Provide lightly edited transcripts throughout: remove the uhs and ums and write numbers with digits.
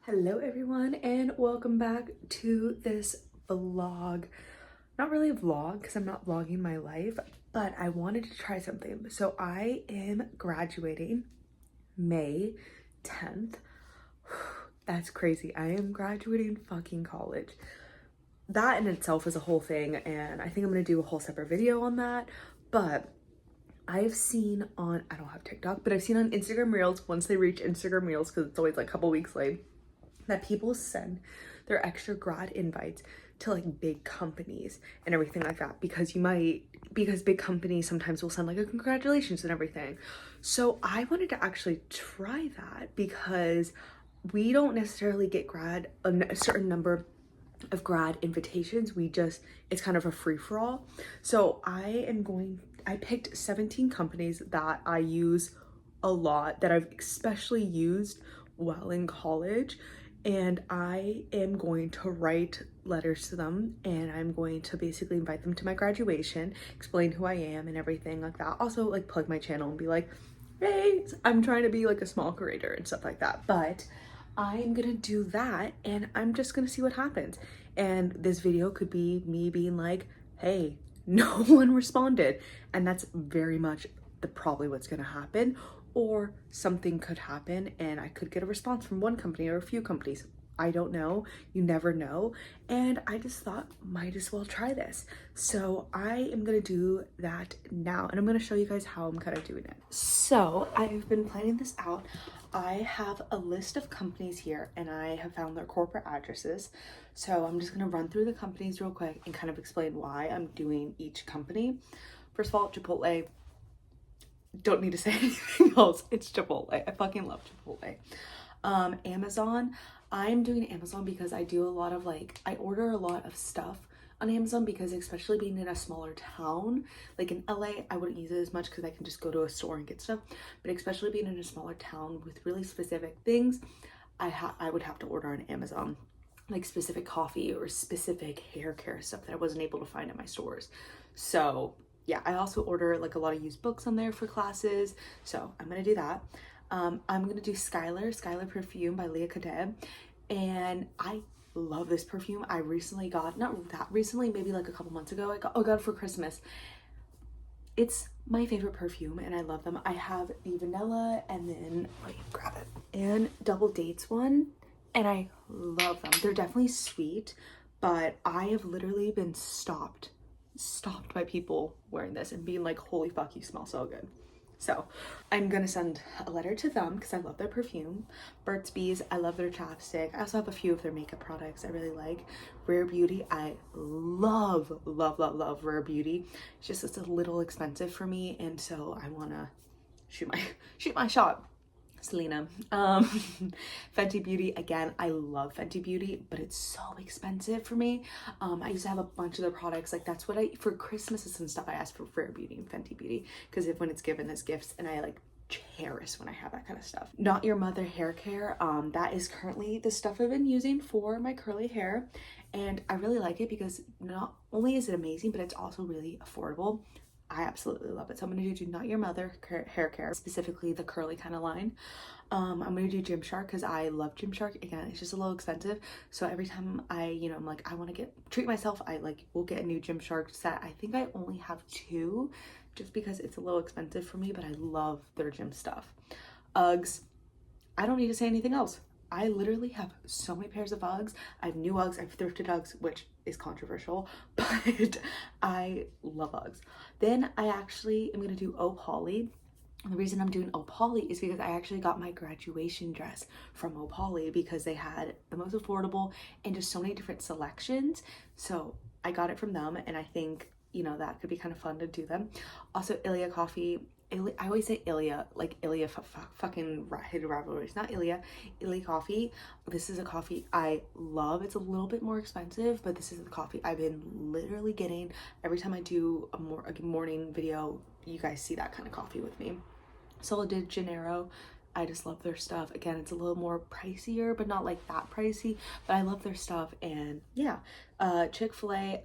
Hello everyone and welcome back to this vlog. Not really a vlog because I'm not vlogging my life, but I wanted to try something. So I am graduating May 10th. That's crazy. I am graduating fucking college. That in itself is a whole thing, and I think I'm gonna do a whole separate video on that. But I've seen on, I don't have TikTok, but I've seen on Instagram Reels, once they reach Instagram Reels, because it's always like a couple weeks late, that people send their extra grad invites to like big companies and everything like that, because big companies sometimes will send like a congratulations and everything. So I wanted to actually try that because we don't necessarily get a certain number of grad invitations. It's kind of a free-for-all. So I picked 17 companies that I use a lot, that I've especially used while in college, and I am going to write letters to them, and I'm going to basically invite them to my graduation, explain who I am and everything like that. Also like plug my channel and be like, hey, I'm trying to be like a small creator and stuff like that. But I'm gonna do that and I'm just gonna see what happens. And this video could be me being like, hey, no one responded, and that's very much probably what's gonna happen. Or something could happen and I could get a response from one company or a few companies. I don't know, you never know. And I just thought, might as well try this. So I am gonna do that now, and I'm gonna show you guys how I'm kind of doing it. So I've been planning this out. I have a list of companies here and I have found their corporate addresses. So I'm just gonna run through the companies real quick and kind of explain why I'm doing each company. First of all, Chipotle. Don't need to say anything else. It's Chipotle. I fucking love Chipotle. Amazon. I'm doing Amazon because I order a lot of stuff on Amazon, because especially being in a smaller town, like in LA, I wouldn't use it as much because I can just go to a store and get stuff. But especially being in a smaller town with really specific things, I would have to order on Amazon, like specific coffee or specific hair care stuff that I wasn't able to find at my stores. So yeah, I also order like a lot of used books on there for classes. So I'm gonna do that. I'm gonna do Skylar Perfume by Leah Kadeb. And I love this perfume. I recently got, not that recently, maybe like a couple months ago, I got it for Christmas. It's my favorite perfume and I love them. I have the vanilla and then, wait, grab it, and Double Dates one, and I love them. They're definitely sweet, but I have literally been stopped by people wearing this and being like, holy fuck, you smell so good. So I'm gonna send a letter to them because I love their perfume. Burt's Bees, I love their chapstick. I also have a few of their makeup products I really like. Rare Beauty, I love Rare Beauty. It's a little expensive for me, and so I wanna shoot my shot. Selena. Fenty Beauty, again, I love Fenty Beauty, but it's so expensive for me. I used to have a bunch of their products, like that's what for Christmases and stuff, I asked for Rare Beauty and Fenty Beauty, because when it's given as gifts, and I like cherish when I have that kind of stuff. Not Your Mother hair care, that is currently the stuff I've been using for my curly hair, and I really like it because not only is it amazing, but it's also really affordable. I absolutely love it. So I'm going to do Not Your Mother hair care, specifically the curly kind of line. I'm going to do Gymshark because I love Gymshark. Again, it's just a little expensive. So every time I'm like, I want to treat myself, I will get a new Gymshark set. I think I only have 2 just because it's a little expensive for me, but I love their gym stuff. Uggs. I don't need to say anything else. I literally have so many pairs of Uggs. I have new Uggs, I've thrifted Uggs, which is controversial, but I love Uggs. Then I actually am gonna do Oh Polly. And the reason I'm doing Oh Polly is because I actually got my graduation dress from Oh Polly because they had the most affordable and just so many different selections. So I got it from them, and I think, that could be kind of fun to do them. Also, Ilia Coffee. I always say Ilia, like Ilia fucking hidden rivalries, not Ilia, Ilia Coffee. This is a coffee I love. It's a little bit more expensive, but this is the coffee I've been literally getting. Every time I do a morning video, you guys see that kind of coffee with me. Solo de Janeiro, I just love their stuff. Again, it's a little more pricier, but not like that pricey, but I love their stuff. And yeah, Chick-fil-A,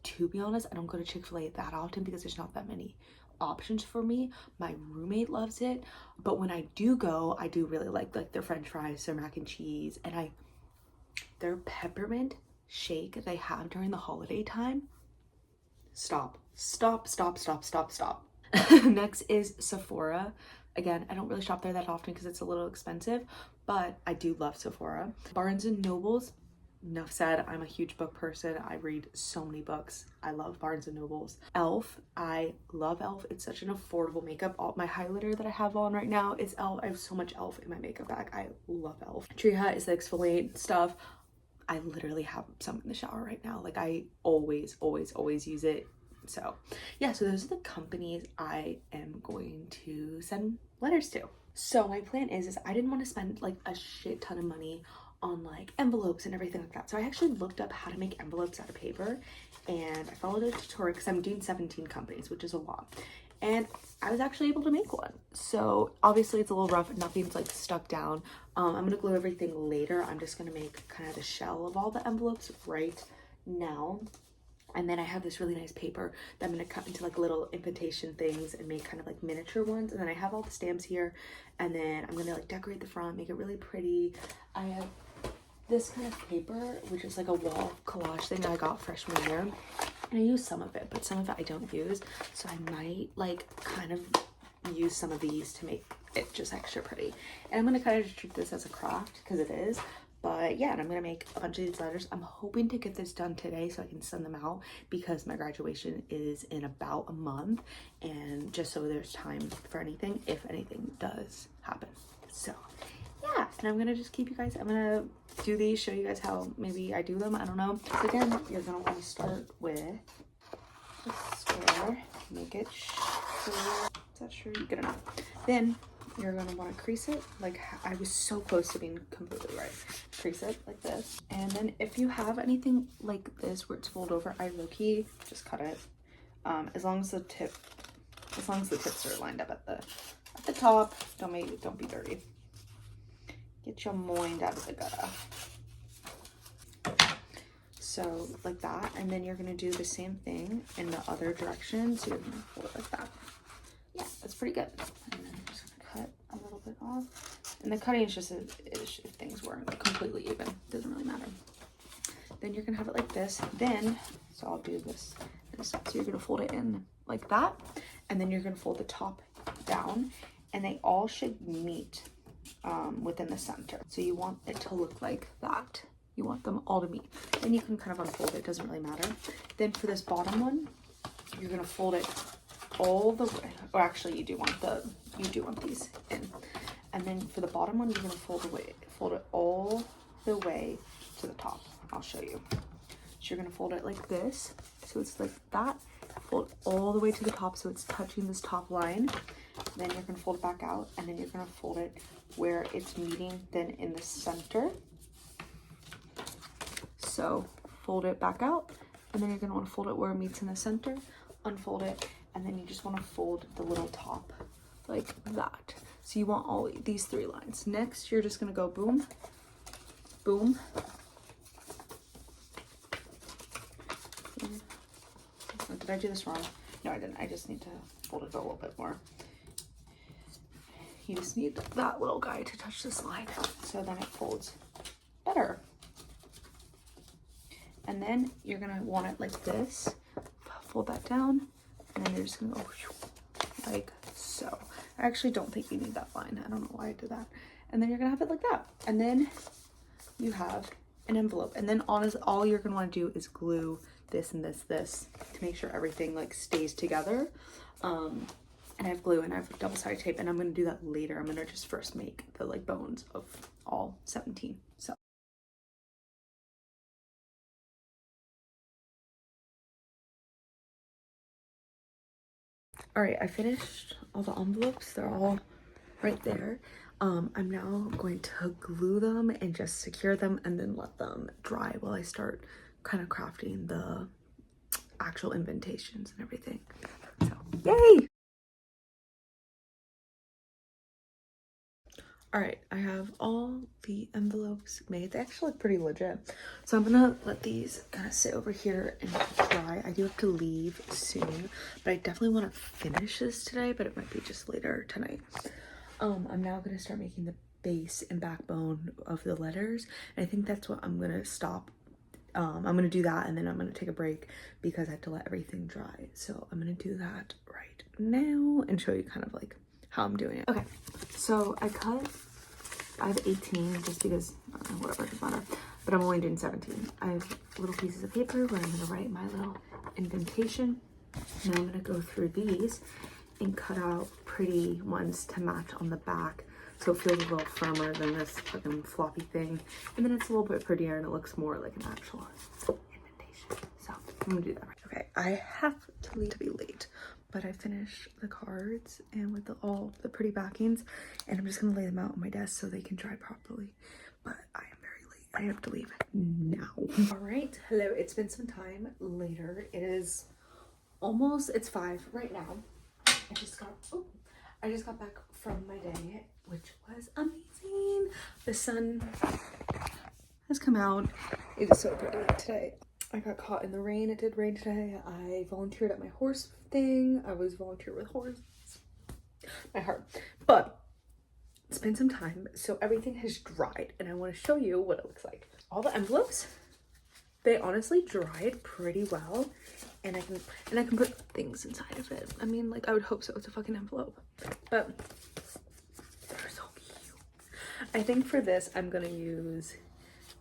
to be honest, I don't go to Chick-fil-A that often because there's not that many options for me. My roommate loves it, but when I do go, I do really like their french fries, their mac and cheese, and their peppermint shake they have during the holiday time. Stop. Next is Sephora. Again, I don't really shop there that often because it's a little expensive, but I do love Sephora. Barnes and Nobles. Enough said, I'm a huge book person. I read so many books. I love Barnes and Nobles. Elf, I love Elf. It's such an affordable makeup. My highlighter that I have on right now is Elf. I have so much Elf in my makeup bag. I love Elf. Tree Hut is the exfoliate stuff. I literally have some in the shower right now. Like I always use it. So yeah, so those are the companies I am going to send letters to. So my plan is I didn't want to spend like a shit ton of money on like envelopes and everything like that. So I actually looked up how to make envelopes out of paper, and I followed a tutorial because I'm doing 17 companies, which is a lot. And I was actually able to make one. So obviously it's a little rough, nothing's like stuck down. I'm gonna glue everything later. I'm just gonna make kind of the shell of all the envelopes right now. And then I have this really nice paper that I'm gonna cut into like little invitation things and make kind of like miniature ones. And then I have all the stamps here, and then I'm gonna like decorate the front, make it really pretty. I have this kind of paper, which is like a wall collage thing that I got freshman year. And I use some of it, but some of it I don't use. So I might like kind of use some of these to make it just extra pretty. And I'm gonna kind of treat this as a craft because it is. But yeah, and I'm gonna make a bunch of these letters. I'm hoping to get this done today so I can send them out because my graduation is in about a month, and just so there's time for anything if anything does happen. So yeah, and I'm gonna just keep you guys, I'm gonna do these, show you guys how maybe I do them, I don't know. So again, you're gonna want to start with a square, make it sure, is that sure? Good enough. Then you're gonna want to crease it like I was so close to being completely right. Crease it like this, and then if you have anything like this where it's folded over, I low-key just cut it. As long as the tips are lined up at the top, don't be dirty. Get your mind out of the gutter. So like that, and then you're gonna do the same thing in the other direction. So you're gonna fold it like that. Yeah, that's pretty good. And then I'm just gonna cut a little bit off. And the cutting is just if things weren't completely even, doesn't really matter. Then you're gonna have it like this. Then, so I'll do this. So you're gonna fold it in like that, and then you're gonna fold the top down, and they all should meet within the center. So you want it to look like that. You want them all to meet. Then you can kind of unfold it, doesn't really matter. Then for this bottom one, you're gonna fold it all the way, or actually you do want these in. And then for the bottom one, you're gonna fold it all the way to the top. I'll show you. So you're gonna fold it like this, so it's like that. Fold all the way to the top so it's touching this top line. Then you're gonna fold it back out, and then you're gonna fold it where it's meeting then in the center. So fold it back out, and then you're gonna want to fold it where it meets in the center, unfold it, and then you just want to fold the little top like that. So you want all these 3 lines. Next, you're just gonna go boom, boom. Oh, did I do this wrong? No, I didn't. I just need to fold it a little bit more. You just need that little guy to touch this line, so then it folds better. And then you're gonna want it like this. Fold that down, and then you're just gonna go like so. I actually don't think you need that line. I don't know why I did that. And then you're gonna have it like that. And then you have an envelope. And then honestly, all you're gonna want to do is glue this and this to make sure everything like stays together. And I have glue and I have double-sided tape, and I'm gonna do that later. I'm gonna just first make the like bones of all 17. So all right, I finished all the envelopes. They're all right there. I'm now going to glue them and just secure them and then let them dry while I start kind of crafting the actual invitations and everything. So yay! All right, I have all the envelopes made. They actually look pretty legit. So I'm gonna let these kind of sit over here and dry. I do have to leave soon, but I definitely want to finish this today, but it might be just later tonight. I'm now gonna start making the base and backbone of the letters. And I think that's what I'm gonna stop. I'm gonna do that, and then I'm gonna take a break because I have to let everything dry. So I'm gonna do that right now and show you kind of like how I'm doing it. Okay, so I have 18 just because, whatever, doesn't matter, but I'm only doing 17. I have little pieces of paper where I'm gonna write my little indentation. And I'm gonna go through these and cut out pretty ones to match on the back, so it feels a little firmer than this fucking floppy thing. And then it's a little bit prettier and it looks more like an actual indentation. So I'm gonna do that. Okay, I have to leave to be late, but I finished the cards and with all the pretty backings, and I'm just gonna lay them out on my desk so they can dry properly. But I am very late. I have to leave now. All right, hello, it's been some time later. It's 5 right now. I just got back from my day, which was amazing. The sun has come out. It is so pretty today. I got caught in the rain. It did rain today. I volunteered at my horse thing. I was volunteer with horse. My heart. But it's been some time, so everything has dried, and I want to show you what it looks like. All the envelopes, they honestly dried pretty well, and I can put things inside of it. I mean, like, I would hope so. It's a fucking envelope, but they're so cute. I think for this, I'm gonna use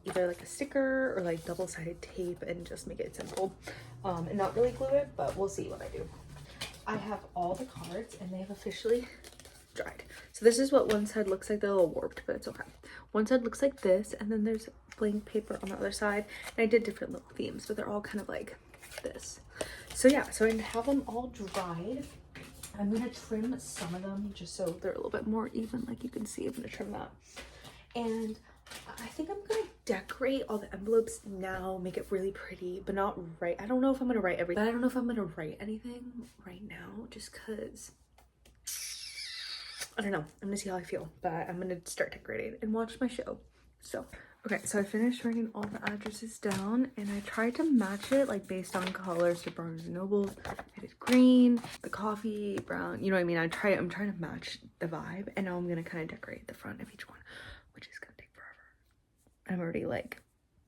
either like a sticker or like double-sided tape and just make it simple, and not really glue it, but we'll see what I do. I have all the cards and they have officially dried. So this is what one side looks like. They're a little warped, but it's okay. One side looks like this, and then there's blank paper on the other side, and I did different little themes, but they're all kind of like this. So yeah, so I have them all dried. I'm gonna trim some of them just so they're a little bit more even. Like you can see, I'm gonna trim that. And I think I'm gonna decorate all the envelopes now, make it really pretty, but not write. I don't know if I'm gonna write everything. I don't know if I'm gonna write anything right now, just cause I don't know. I'm gonna see how I feel, but I'm gonna start decorating and watch my show. So, okay, so I finished writing all the addresses down, and I tried to match it like based on colors to Barnes and Noble. I did green, the coffee, brown, you know what I mean? I'm trying to match the vibe, and now I'm gonna kind of decorate the front of each one, which is gonna take forever.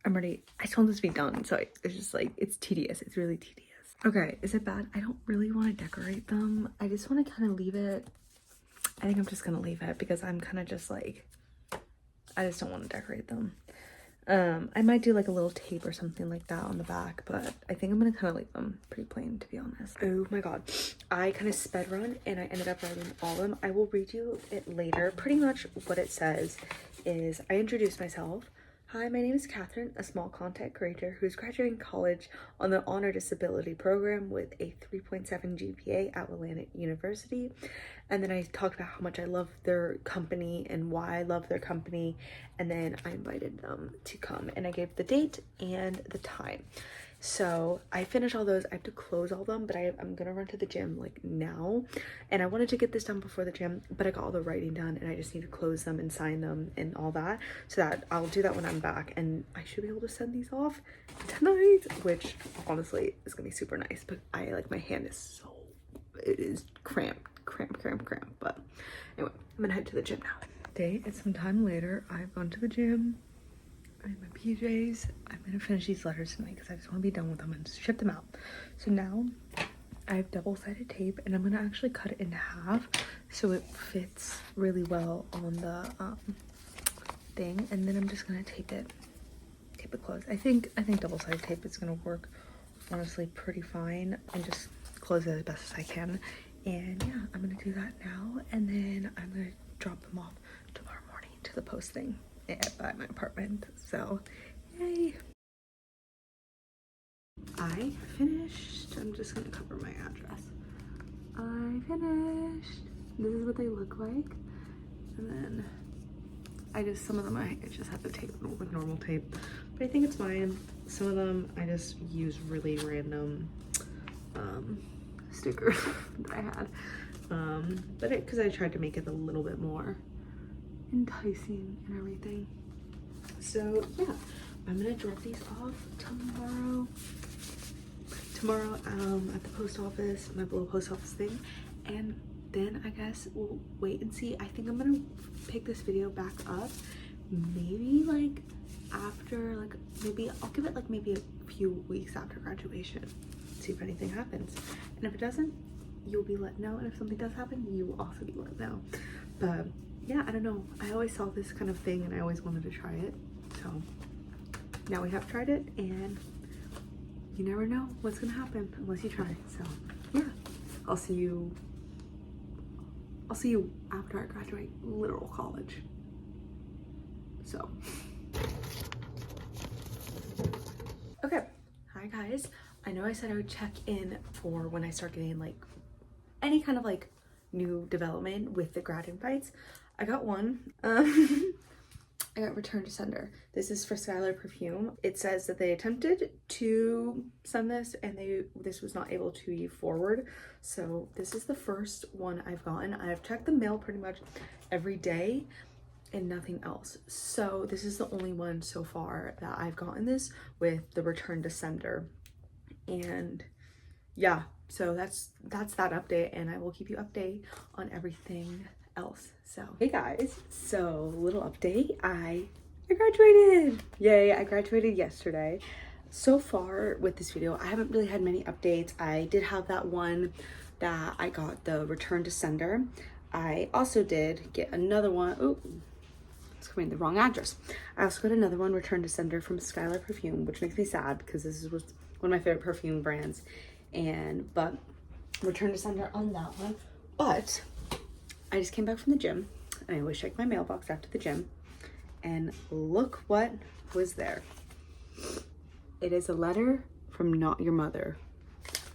I just want this to be done, so it's just like, it's tedious. It's really tedious. Okay, is it bad? I don't really want to decorate them. I just want to kind of leave it. I think I'm just gonna leave it because I'm kind of just like, I just don't want to decorate them. I might do like a little tape or something like that on the back, but I think I'm gonna kind of leave them pretty plain, to be honest. Oh my god, I kind of sped run and I ended up writing all of them. I will read you it later. Pretty much what it says is, I introduce myself. Hi, my name is Catherine, a small content creator who is graduating college on the Honor Disability Program with a 3.7 GPA at Willamette University. And then I talked about how much I love their company and why I love their company. And then I invited them to come, and I gave the date and the time. So I finished all those. I have to close all of them, but I'm gonna run to the gym like now, and I wanted to get this done before the gym, but I got all the writing done, and I just need to close them and sign them and all that, so that I'll do that when I'm back, and I should be able to send these off tonight, which honestly is gonna be super nice. But my hand is it is cramped, but anyway, I'm gonna head to the gym now. It's some time later. I've gone to the gym. I'm in my PJs. I'm gonna finish these letters tonight because I just want to be done with them and ship them out. So now I have double-sided tape, and I'm gonna actually cut it in half so it fits really well on the thing, and then I'm just gonna tape it closed. I think double-sided tape is gonna work honestly pretty fine, and just close it as best as I can. And yeah, I'm gonna do that now, and then I'm gonna drop them off tomorrow morning to the post thing at my apartment. So yay. I finished. I'm just gonna cover my address. I finished. This is what they look like, and then some of them I just have to tape with normal tape, but I think it's fine. Some of them I just use really random stickers that I had, but because I tried to make it a little bit more enticing and everything. So yeah, I'm gonna drop these off tomorrow at the post office, my little post office thing, and then I guess we'll wait and see. I think I'm gonna pick this video back up maybe like after, like maybe I'll give it like maybe a few weeks after graduation, see if anything happens, and if it doesn't, you'll be let know, and if something does happen, you will also be let know. But yeah, I don't know, I always saw this kind of thing and I always wanted to try it, so now we have tried it, and you never know what's gonna happen unless you try. So yeah, I'll see you after I graduate literal college. So okay, hi guys, I know I said I would check in for when I start getting like any kind of like new development with the grad invites. I got one. I got return to sender. This is for Skylar Perfume. It says that they attempted to send this and this was not able to be forward. So this is the first one I've gotten. I've checked the mail pretty much every day and nothing else. So this is the only one so far that I've gotten this with the return to sender. And yeah, so that's that update, and I will keep you updated on everything else. So hey guys, so little update, I graduated. Yay, I graduated yesterday. So far with this video, I haven't really had many updates. I did have that one that I got the return to sender. I also did get another one. Oh, it's coming the wrong address. I also got another one, return to sender, from Skylar Perfume, which makes me sad because this was one of my favorite perfume brands, but return to sender on that one. But I just came back from the gym and I was checking my mailbox after the gym, and look what was there. It is a letter from Not Your Mother.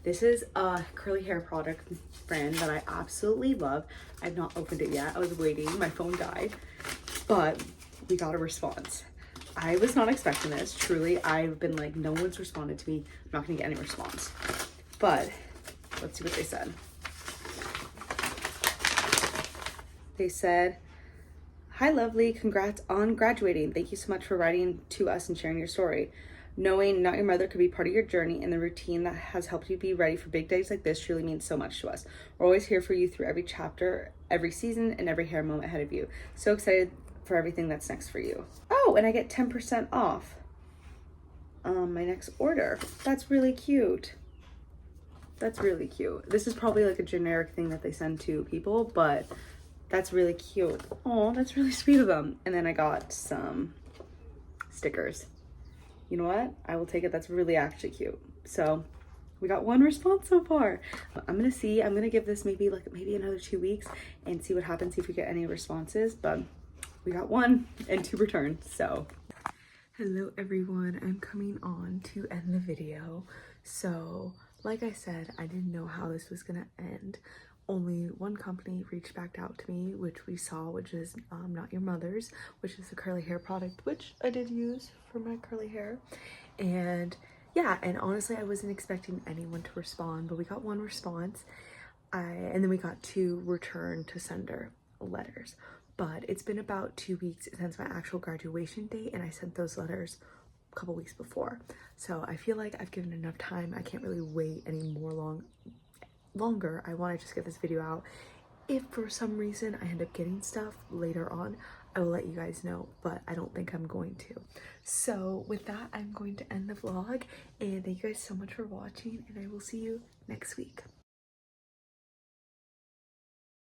This is a curly hair product brand that I absolutely love. I've not opened it yet. I was waiting, my phone died, but we got a response. I was not expecting this, truly. I've been like, no one's responded to me. I'm not gonna get any response. But let's see what they said. They said, "Hi lovely, congrats on graduating. Thank you so much for writing to us and sharing your story. Knowing Not Your Mother could be part of your journey and the routine that has helped you be ready for big days like this truly means so much to us. We're always here for you through every chapter, every season, and every hair moment ahead of you. So excited for everything that's next for you." Oh, and I get 10% off my next order. That's really cute. That's really cute. This is probably like a generic thing that they send to people, but that's really cute. Oh, that's really sweet of them. And then I got some stickers. You know what? I will take it. That's really actually cute. So we got one response so far. I'm gonna give this maybe another 2 weeks and see what happens, see if we get any responses, but we got one and 2 returns. So hello everyone, I'm coming on to end the video. So like I said, I didn't know how this was gonna end. Only one company reached back out to me, which we saw, which is Not Your Mother's, which is a curly hair product, which I did use for my curly hair. And yeah, and honestly, I wasn't expecting anyone to respond, but we got one response. And then we got 2 return to sender letters. But it's been about 2 weeks since my actual graduation date, and I sent those letters a couple weeks before. So I feel like I've given enough time. I can't really wait any more longer. I want to just get this video out. If for some reason I end up getting stuff later on, I will let you guys know, but I don't think I'm going to. So with that, I'm going to end the vlog, and thank you guys so much for watching, and I will see you next week.